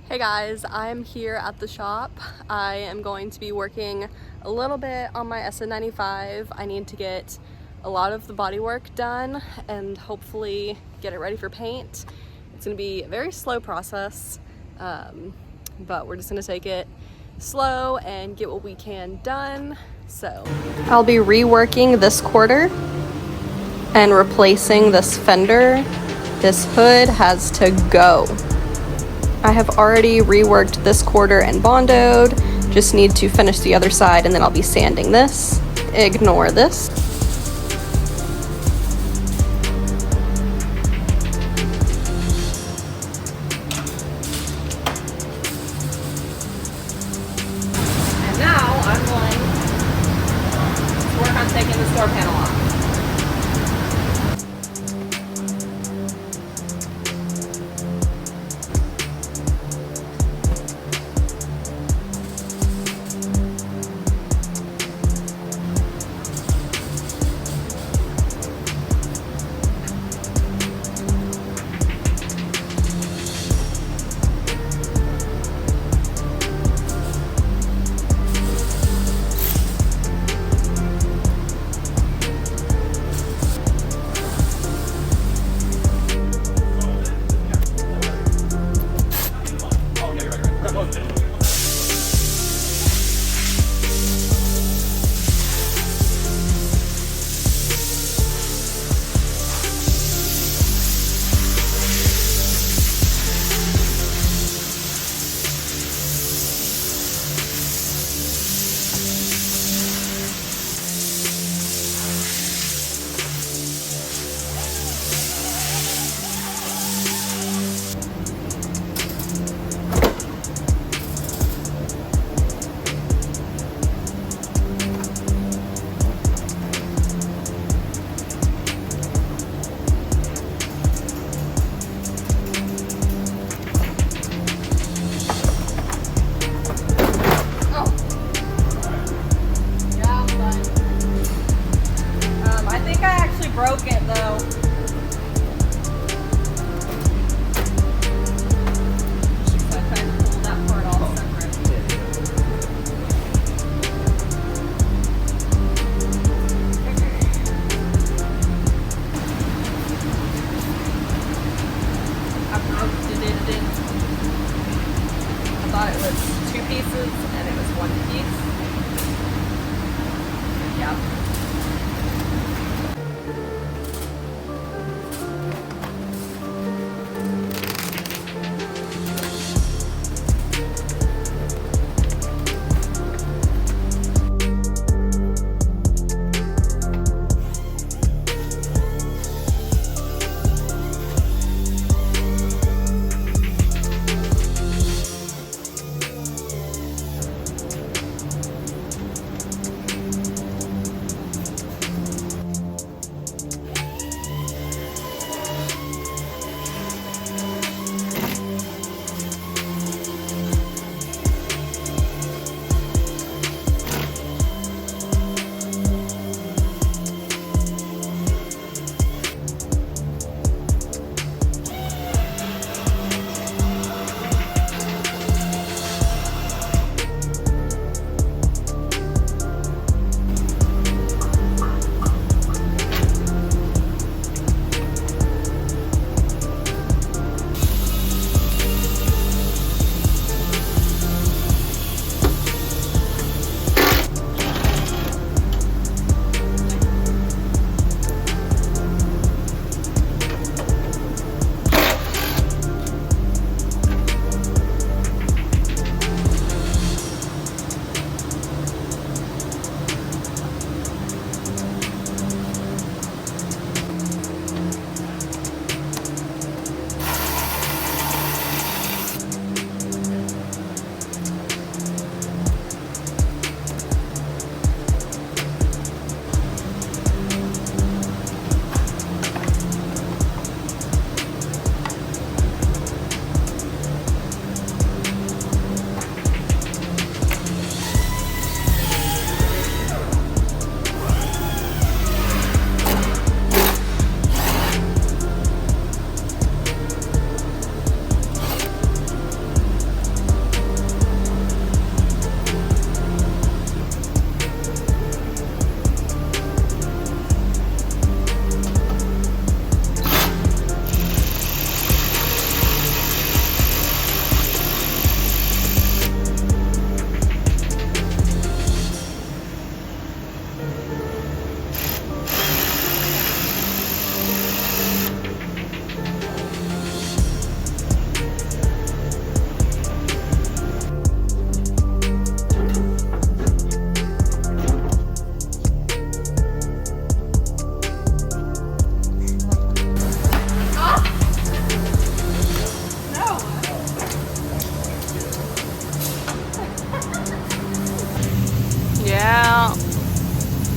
Hey guys, I'm here at the shop. I am going to be working a little bit on my SN95. I need to get a lot of the body work done and hopefully get it ready for paint. It's going to be a very slow process, but we're just going to take it slow and get what we can done. So I'll be reworking this quarter and replacing this fender. This hood has to go. I have already reworked this quarter and bondoed, just need to finish the other side and then I'll be sanding this. Ignore this. And now I'm going to work on taking this door panel off. Broke it though. So I tried to pull that part all separate. I broke it. I thought it was 2 pieces and it was 1 piece. Yeah.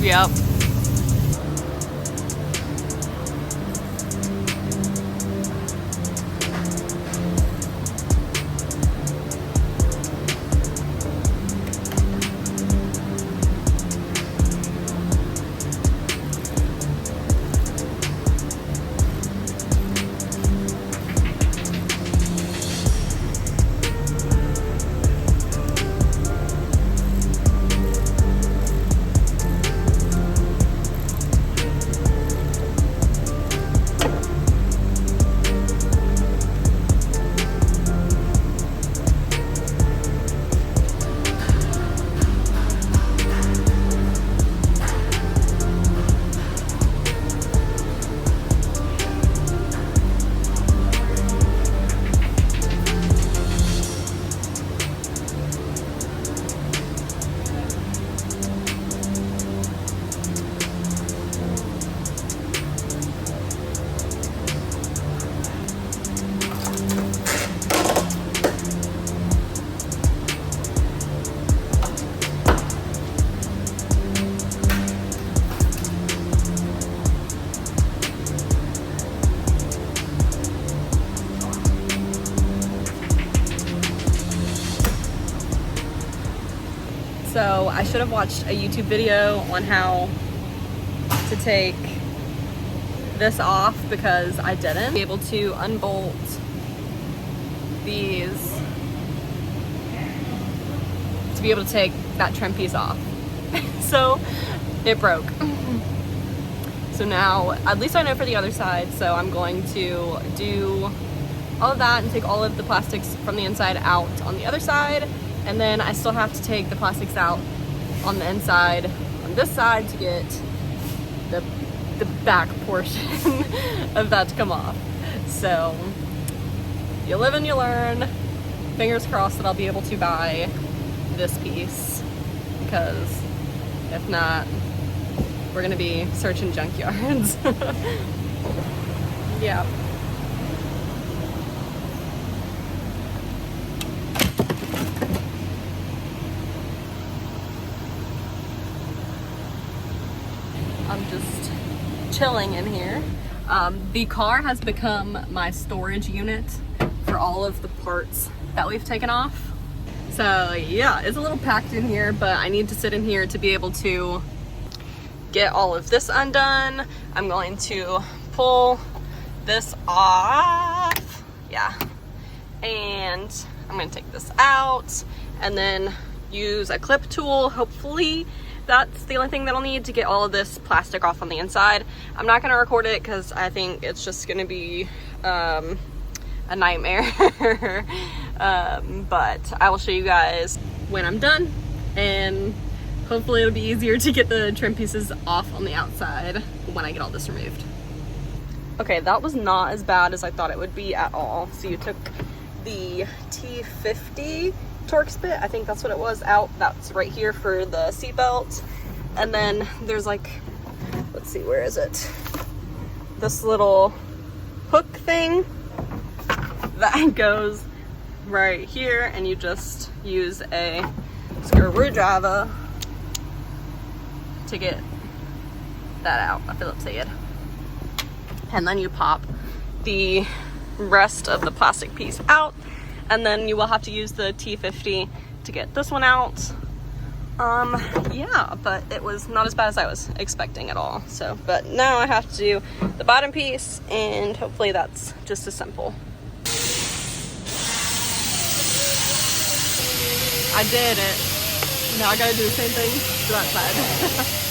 Yep. So I should have watched a YouTube video on how to take this off because I didn't. Be able to unbolt these to be able to take that trim piece off. So it broke. So now, at least I know for the other side, so I'm going to do all of that and take all of the plastics from the inside out on the other side. And then I still have to take the plastics out on the inside on this side to get the back portion of that to come off. So you live and you learn. Fingers crossed that I'll be able to buy this piece, because if not, we're gonna be searching junkyards. Yeah. I'm just chilling in here. The car has become my storage unit for all of the parts that we've taken off. So yeah, it's a little packed in here, but I need to sit in here to be able to get all of this undone. I'm going to pull this off. Yeah. And I'm gonna take this out and then use a clip tool. Hopefully that's the only thing that I'll need to get all of this plastic off on the inside. I'm not gonna record it because I think it's just gonna be a nightmare. But I will show you guys when I'm done, and hopefully it'll be easier to get the trim pieces off on the outside when I get all this removed. Okay, that was not as bad as I thought it would be at all. So you took the T50 Torx bit, I think that's what it was, out. That's right here for the seatbelt. And then there's like, let's see, where is it? This little hook thing that goes right here, and you just use a screwdriver to get that out. I feel upset. And then you pop the rest of the plastic piece out, and then you will have to use the T50 to get this one out. Yeah, but it was not as bad as I was expecting at all. So, but now I have to do the bottom piece, and hopefully that's just as simple. I did it. Now I gotta do the same thing to that side.